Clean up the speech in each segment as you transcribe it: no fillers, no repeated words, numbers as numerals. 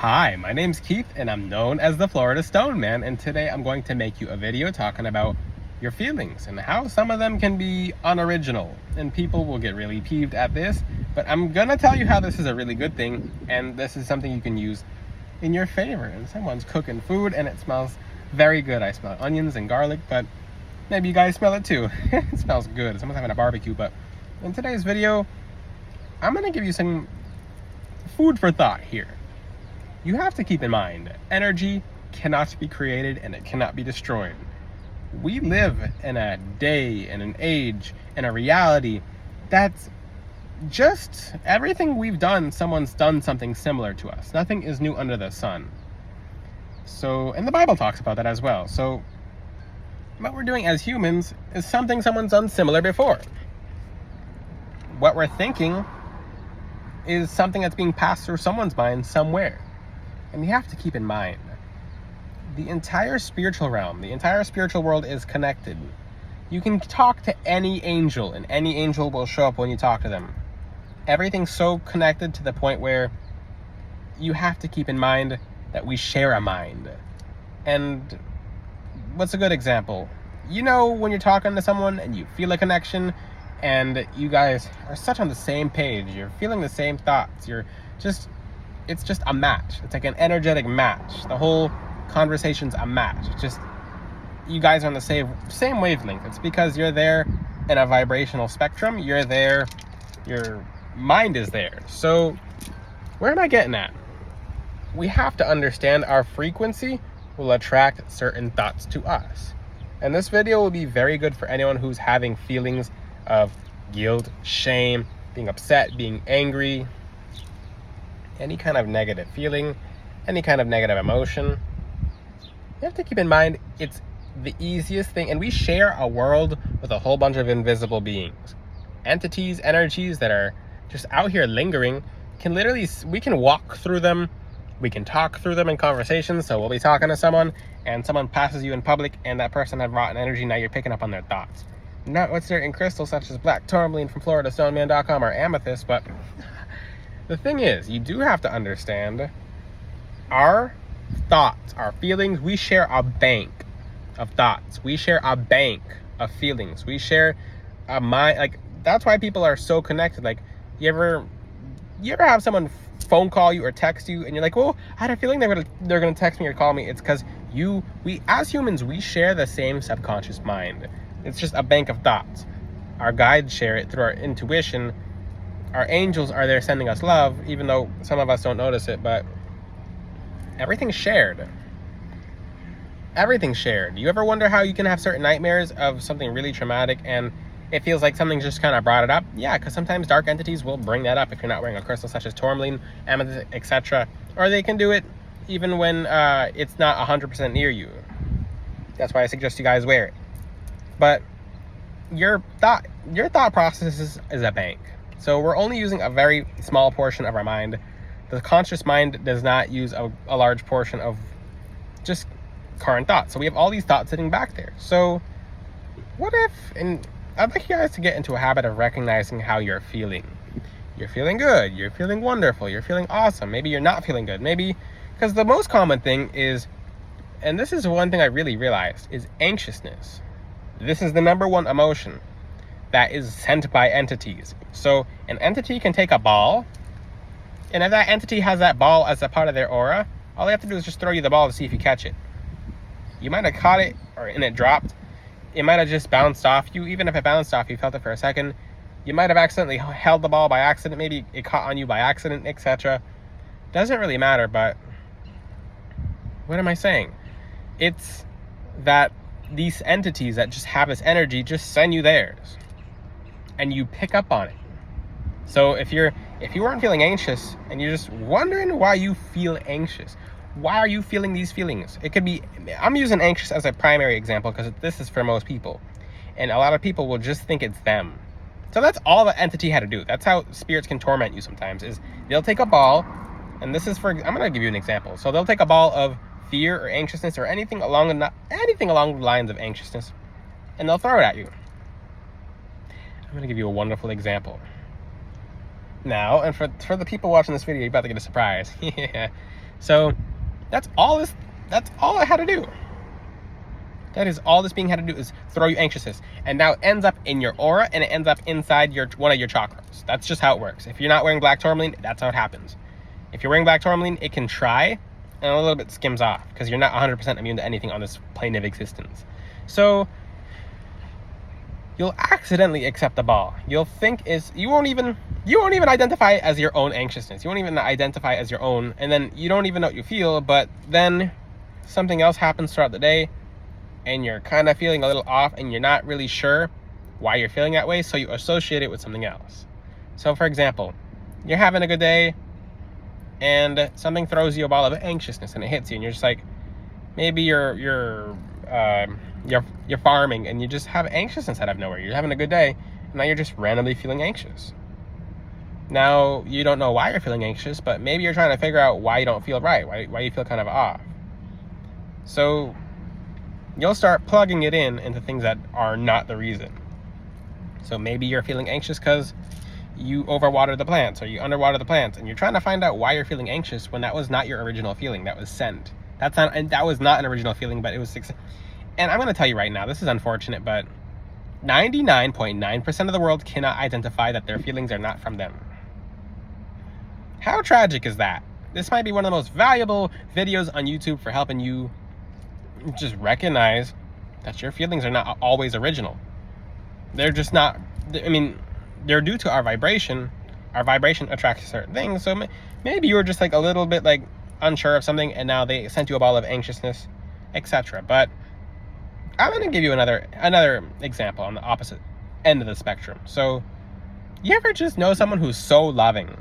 Hi, my name's Keith and I'm known as the Florida Stone Man, and today I'm going to make you a video talking about your feelings and how some of them can be unoriginal, and people will get really peeved at this, but I'm gonna tell you how this is a really good thing and this is something you can use in your favor. And someone's cooking food and it smells very good. I smell onions and garlic, but maybe you guys smell it too. It smells good. Someone's having a barbecue. But in today's video, I'm gonna give you some food for thought here. You have to keep in mind, energy cannot be created and it cannot be destroyed. We live in a day and an age and a reality that's just everything we've done, someone's done something similar to us. Nothing is new under the sun. So, and the Bible talks about that as well. So, what we're doing as humans is something someone's done similar before. What we're thinking is something that's being passed through someone's mind somewhere. And you have to keep in mind, the entire spiritual realm, the entire spiritual world is connected. You can talk to any angel, and any angel will show up when you talk to them. Everything's so connected to the point where you have to keep in mind that we share a mind. And what's a good example? You know, when you're talking to someone and you feel a connection and you guys are such on the same page, you're feeling the same thoughts, it's just a match. It's like an energetic match. The whole conversation's a match. It's just, you guys are on the same wavelength. It's because you're there in a vibrational spectrum. You're there, your mind is there. So where am I getting at? We have to understand our frequency will attract certain thoughts to us. And this video will be very good for anyone who's having feelings of guilt, shame, being upset, being angry, any kind of negative feeling, any kind of negative emotion. You have to keep in mind, it's the easiest thing, and we share a world with a whole bunch of invisible beings. Entities, energies that are just out here lingering, we can walk through them, we can talk through them in conversations. So we'll be talking to someone, and someone passes you in public, and that person had rotten energy, now you're picking up on their thoughts. Not what's there in crystals such as black tourmaline from FloridaStoneman.com or amethyst, but the thing is, you do have to understand our thoughts, our feelings. We share a bank of thoughts. We share a bank of feelings. We share a mind. Like, that's why people are so connected. Like, you ever have someone phone call you or text you and you're like, well, I had a feeling they're gonna text me or call me. It's because we as humans, we share the same subconscious mind. It's just a bank of thoughts. Our guides share it through our intuition. Our angels are there sending us love, even though some of us don't notice it, but everything's shared. Everything's shared. You ever wonder how you can have certain nightmares of something really traumatic and it feels like something just kind of brought it up? Yeah, because sometimes dark entities will bring that up if you're not wearing a crystal such as tourmaline, amethyst, etc. Or they can do it even when it's not 100% near you. That's why I suggest you guys wear it. But your thought process is a bank. So we're only using a very small portion of our mind. The conscious mind does not use a large portion of just current thoughts. So we have all these thoughts sitting back there. So what if, and I'd like you guys to get into a habit of recognizing how you're feeling. You're feeling good. You're feeling wonderful. You're feeling awesome. Maybe you're not feeling good. Maybe, because the most common thing is, and this is one thing I really realized, is anxiousness. This is the number one emotion that is sent by entities. So an entity can take a ball, and if that entity has that ball as a part of their aura, all they have to do is just throw you the ball to see if you catch it. You might have caught it, and it dropped. It might have just bounced off you. Even if it bounced off you, felt it for a second. You might have accidentally held the ball by accident. Maybe it caught on you by accident, etc. Doesn't really matter, but what am I saying? It's that these entities that just have this energy just send you theirs, and you pick up on it. So if you weren't feeling anxious and you're just wondering why you feel anxious, why are you feeling these feelings? It could be, I'm using anxious as a primary example because this is for most people, and a lot of people will just think it's them. So that's all the entity had to do. That's how spirits can torment you sometimes, is they'll take a ball, and this is I'm going to give you an example. So they'll take a ball of fear or anxiousness or anything along the lines of anxiousness, and they'll throw it at you. I'm going to give you a wonderful example. Now, and for the people watching this video, you're about to get a surprise. Yeah. So that's all it had to do. That is all this being had to do, is throw you anxiousness. And now it ends up in your aura, and it ends up inside one of your chakras. That's just how it works. If you're not wearing black tourmaline, that's how it happens. If you're wearing black tourmaline, it can try, and a little bit skims off, because you're not 100% immune to anything on this plane of existence. So you'll accidentally accept the ball. You'll think you won't even identify it as your own anxiousness. You won't even identify it as your own, and then you don't even know what you feel, but then something else happens throughout the day, and you're kind of feeling a little off, and you're not really sure why you're feeling that way, so you associate it with something else. So for example, you're having a good day, and something throws you a ball of anxiousness, and it hits you, and you're just like, maybe you're farming, and you just have anxiousness out of nowhere. You're having a good day, and now you're just randomly feeling anxious. Now, you don't know why you're feeling anxious, but maybe you're trying to figure out why you don't feel right, why you feel kind of off. So you'll start plugging it into things that are not the reason. So maybe you're feeling anxious because you overwater the plants, or you underwater the plants, and you're trying to find out why you're feeling anxious when that was not your original feeling. That was sent. That was not an original feeling, but it was. And I'm going to tell you right now, this is unfortunate, but 99.9% of the world cannot identify that their feelings are not from them. How tragic is that? This might be one of the most valuable videos on YouTube for helping you just recognize that your feelings are not always original. They're just not. I mean, they're due to our vibration. Our vibration attracts certain things. So maybe you were just like a little bit like unsure of something, and now they sent you a ball of anxiousness, etc. But I'm going to give you another example on the opposite end of the spectrum. So you ever just know someone who's so loving?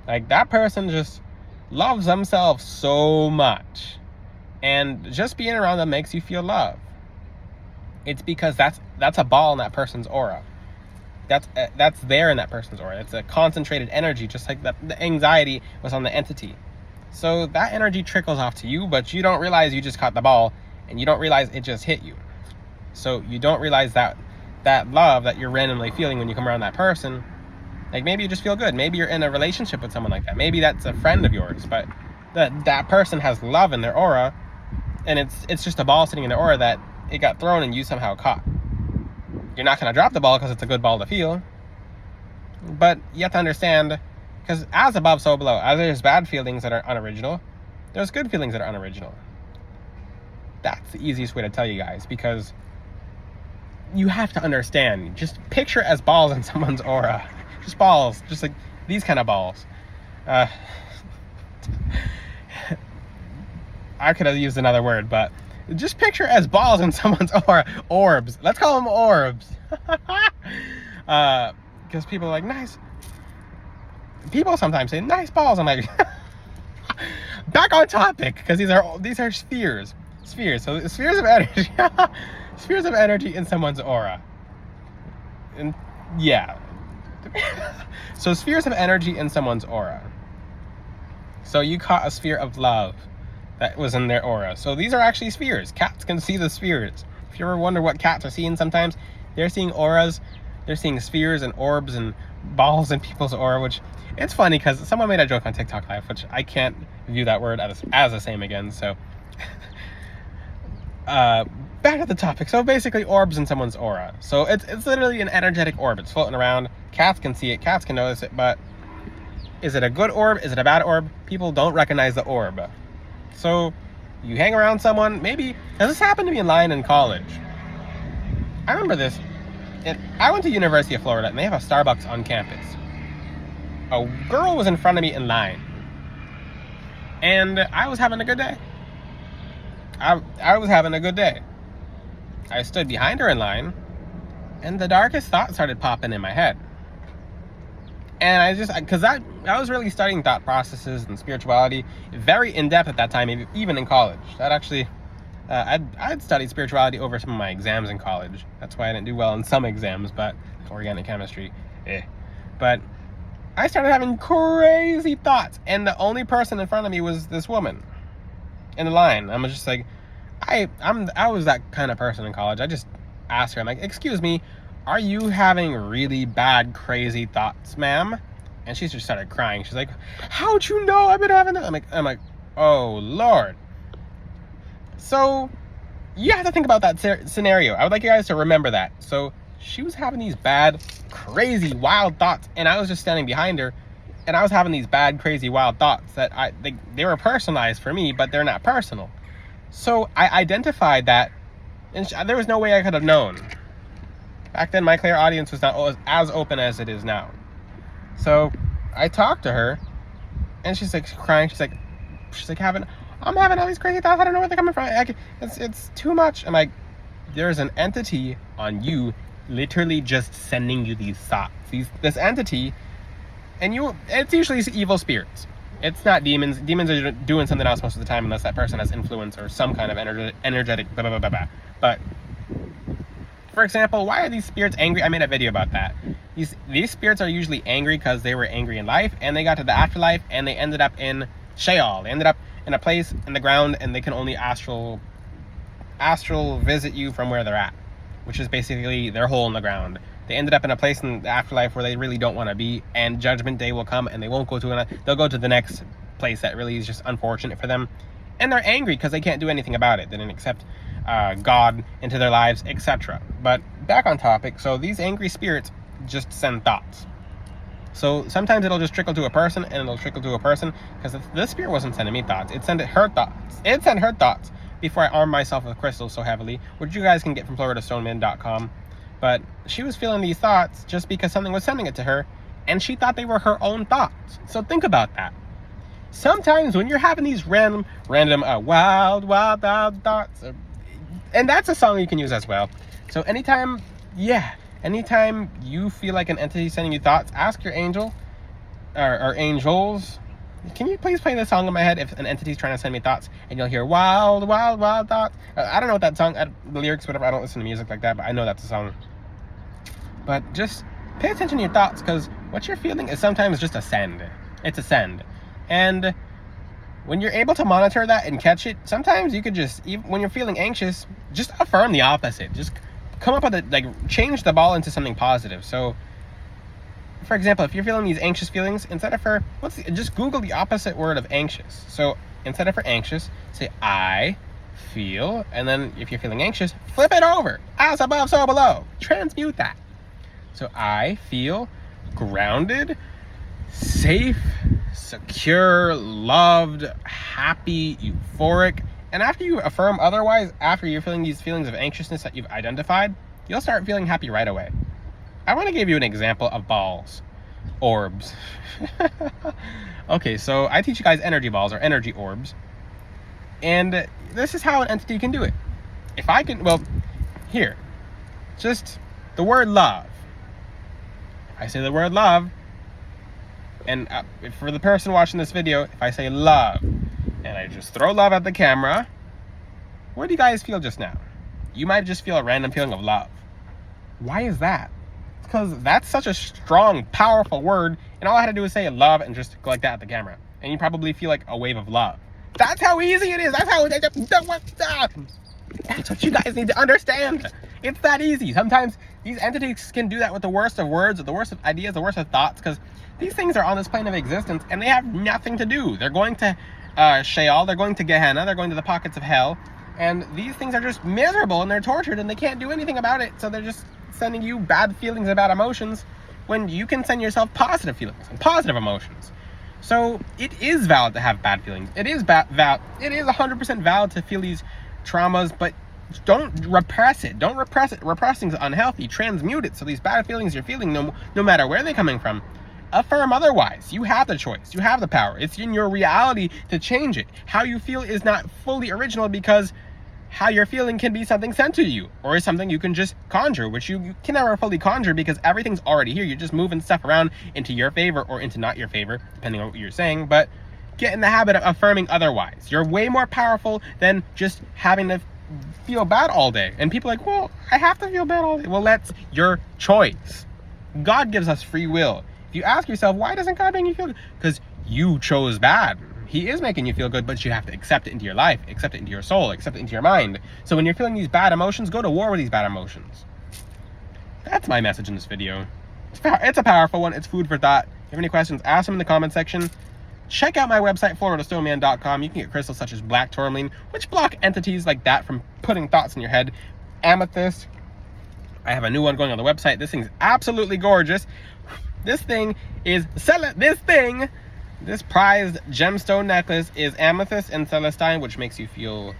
Like, that person just loves themselves so much, and just being around them makes you feel love. It's because that's a ball in that person's aura. That's there in that person's aura. It's a concentrated energy, just like the anxiety was on the entity. So that energy trickles off to you, but you don't realize you just caught the ball, and you don't realize it just hit you. So you don't realize that love that you're randomly feeling when you come around that person. Like, maybe you just feel good. Maybe you're in a relationship with someone like that. Maybe that's a friend of yours, but that person has love in their aura, and it's just a ball sitting in their aura that it got thrown and you somehow caught. You're not going to drop the ball because it's a good ball to feel, but you have to understand, because as above, so below. As there's bad feelings that are unoriginal, there's good feelings that are unoriginal. That's the easiest way to tell you guys, because you have to understand. Just picture as balls in someone's aura. Just balls, just like these kind of balls. I could have used another word, but just picture as balls in someone's aura. Orbs. Let's call them orbs. Because people are like, nice. People sometimes say, nice balls. I'm like, back on topic, because these are spheres. Spheres. So spheres of energy. Spheres of energy in someone's aura. And yeah. So spheres of energy in someone's aura. So you caught a sphere of love that was in their aura. So these are actually spheres. Cats can see the spheres. If you ever wonder what cats are seeing sometimes, they're seeing auras. They're seeing spheres and orbs and balls in people's aura, which it's funny because someone made a joke on TikTok Live, which I can't view that word as the same again. So back to the topic. So basically, orbs in someone's aura. So it's literally an energetic orb. It's floating around. Cats can see it. Cats can notice it. But is it a good orb? Is it a bad orb? People don't recognize the orb. So you hang around someone. Maybe this happened to me in line in college. I remember this. I went to University of Florida, and they have a Starbucks on campus. A girl was in front of me in line, and I was having a good day. I was having a good day. I stood behind her in line, and the darkest thought started popping in my head. And because I was really studying thought processes and spirituality very in depth at that time, even in college. That actually, I'd studied spirituality over some of my exams in college. That's why I didn't do well in some exams, but organic chemistry, But I started having crazy thoughts, and the only person in front of me was this woman in the line. I was just like, I was that kind of person in college. I just asked her, I'm like, excuse me, are you having really bad, crazy thoughts, ma'am? And she just started crying. She's like, how'd you know I've been having that? I'm like, Oh, Lord. So, you have to think about that scenario. I would like you guys to remember that. So, she was having these bad, crazy, wild thoughts, and I was just standing behind her, and I was having these bad, crazy, wild thoughts that they were personalized for me, but they're not personal. So, I identified that, and there was no way I could have known. Back then, my clear audience was not as open as it is now. So, I talked to her, and she's like crying. She's like I'm having all these crazy thoughts. I don't know where they're coming from. It's too much. I'm like, there's an entity on you, literally just sending you these thoughts. This entity, and it's usually evil spirits. It's not demons. Demons are doing something else most of the time, unless that person has influence or some kind of energetic blah, blah, blah, blah. But for example, why are these spirits angry? I made a video about that. These spirits are usually angry because they were angry in life, and they got to the afterlife, and they ended up in Sheol. They ended up in a place in the ground, and they can only astral visit you from where they're at, which is basically their hole in the ground. They ended up in a place in the afterlife where they really don't want to be, and Judgment Day will come, and they won't go to they'll go to the next place that really is just unfortunate for them, and they're angry because they can't do anything about it. They didn't accept God into their lives, etc. But back on topic. So these angry spirits just send thoughts. So sometimes it'll just trickle to a person, and it'll trickle to a person, because this spirit wasn't sending me thoughts. It sent her thoughts. It sent her thoughts before I armed myself with crystals so heavily, which you guys can get from floridastoneman.com. But she was feeling these thoughts just because something was sending it to her, and she thought they were her own thoughts. So think about that. Sometimes when you're having these random wild thoughts, and that's a song you can use as well. So anytime you feel like an entity sending you thoughts, ask your angel or angels, can you please play this song in my head if an entity's trying to send me thoughts, and you'll hear wild thoughts. I don't know what that song, the lyrics, whatever. I don't listen to music like that, but I know that's a song. But just pay attention to your thoughts, because what you're feeling is sometimes just a send. It's a send. And when you're able to monitor that and catch it, sometimes you could just, even when you're feeling anxious, just affirm the opposite. Just come up with it, change the ball into something positive. So, for example, if you're feeling these anxious feelings, just Google the opposite word of anxious. So instead of for anxious, say I feel, and then if you're feeling anxious, flip it over. As above, so below. Transmute that. So I feel grounded, safe, secure, loved, happy, euphoric. And after you affirm otherwise, after you're feeling these feelings of anxiousness that you've identified, you'll start feeling happy right away. I want to give you an example of balls. Orbs. Okay, so I teach you guys energy balls, or energy orbs. And this is how an entity can do it. If I can, here. Just the word love. I say the word love, and for the person watching this video, if I say love, and I just throw love at the camera, what do you guys feel just now? You might just feel a random feeling of love. Why is that? Because that's such a strong, powerful word, and all I had to do was say love and just go like that at the camera, and you probably feel like a wave of love. That's how easy it is. That's what you guys need to understand. It's that easy. Sometimes these entities can do that with the worst of words, or the worst of ideas, the worst of thoughts, because these things are on this plane of existence, and they have nothing to do. They're going to Sheol, they're going to Gehenna, they're going to the pockets of hell, and these things are just miserable, and they're tortured, and they can't do anything about it, so they're just sending you bad feelings and bad emotions, when you can send yourself positive feelings and positive emotions. So it is valid to have bad feelings. It is it is 100% valid to feel these traumas, but don't repress it. Don't repress it. Repressing is unhealthy. Transmute it. So these bad feelings you're feeling, no matter where they're coming from, affirm otherwise. You have the choice. You have the power. It's in your reality to change it. How you feel is not fully original, because how you're feeling can be something sent to you, or something you can just conjure, which you can never fully conjure, because everything's already here. You're just moving stuff around into your favor or into not your favor, depending on what you're saying. But get in the habit of affirming otherwise. You're way more powerful than just having to feel bad all day. And people are like, well, I have to feel bad all day. Well, that's your choice. God gives us free will. If you ask yourself, why doesn't God make you feel good? Because you chose bad. He is making you feel good, but you have to accept it into your life, accept it into your soul, accept it into your mind. So when you're feeling these bad emotions, go to war with these bad emotions. That's my message in this video. It's a powerful one. It's food for thought. If you have any questions, ask them in the comment section. check out my website, floridastoneman.com. You can get crystals such as black tourmaline, which block entities like that from putting thoughts in your head. Amethyst, I have a new one going on the website. This thing's absolutely gorgeous. This thing is this prized gemstone necklace is amethyst and celestine, which makes you feel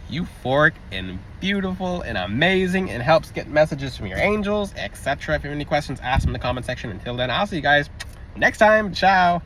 euphoric and beautiful and amazing and helps get messages from your angels, etc. If you have any questions, ask them in the comment section. Until then, I'll see you guys next time. Ciao.